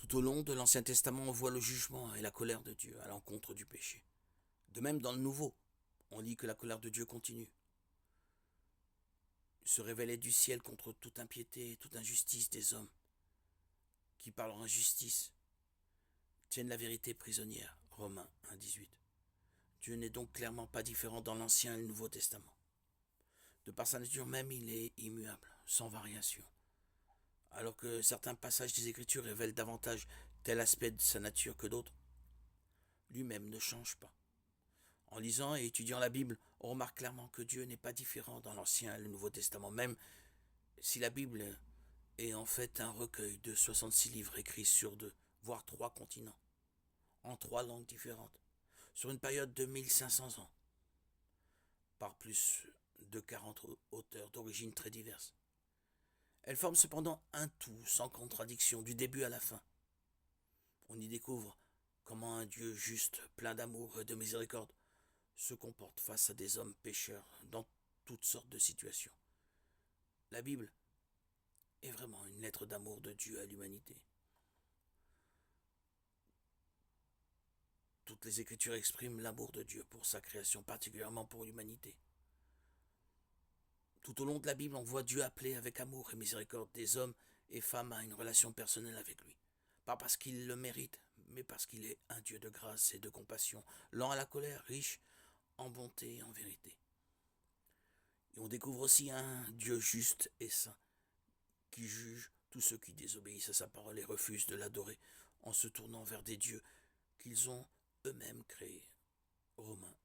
Tout au long de l'Ancien Testament, on voit le jugement et la colère de Dieu à l'encontre du péché. De même, dans le Nouveau, on lit que la colère de Dieu continue. Il se révélait du ciel contre toute impiété et toute injustice des hommes, qui par leur injustice tiennent la vérité prisonnière. Romains 1,18. Dieu n'est donc clairement pas différent dans l'Ancien et le Nouveau Testament. De par sa nature même, il est immuable, sans variation. Alors que certains passages des Écritures révèlent davantage tel aspect de sa nature que d'autres, lui-même ne change pas. En lisant et étudiant la Bible, on remarque clairement que Dieu n'est pas différent dans l'Ancien et le Nouveau Testament, même si la Bible est en fait un recueil de 66 livres écrits sur 2, voire 3 continents, en 3 langues différentes, sur une période de 1500 ans, par plus de 40 auteurs d'origines très diverses. Elle forme cependant un tout sans contradiction du début à la fin. On y découvre comment un Dieu juste, plein d'amour et de miséricorde, se comporte face à des hommes pécheurs dans toutes sortes de situations. La Bible est vraiment une lettre d'amour de Dieu à l'humanité. Toutes les Écritures expriment l'amour de Dieu pour sa création, particulièrement pour l'humanité. Tout au long de la Bible, on voit Dieu appeler avec amour et miséricorde des hommes et femmes à une relation personnelle avec lui. Pas parce qu'il le mérite, mais parce qu'il est un Dieu de grâce et de compassion, lent à la colère, riche en bonté et en vérité. Et on découvre aussi un Dieu juste et saint, qui juge tous ceux qui désobéissent à sa parole et refusent de l'adorer en se tournant vers des dieux qu'ils ont eux-mêmes créés. Romains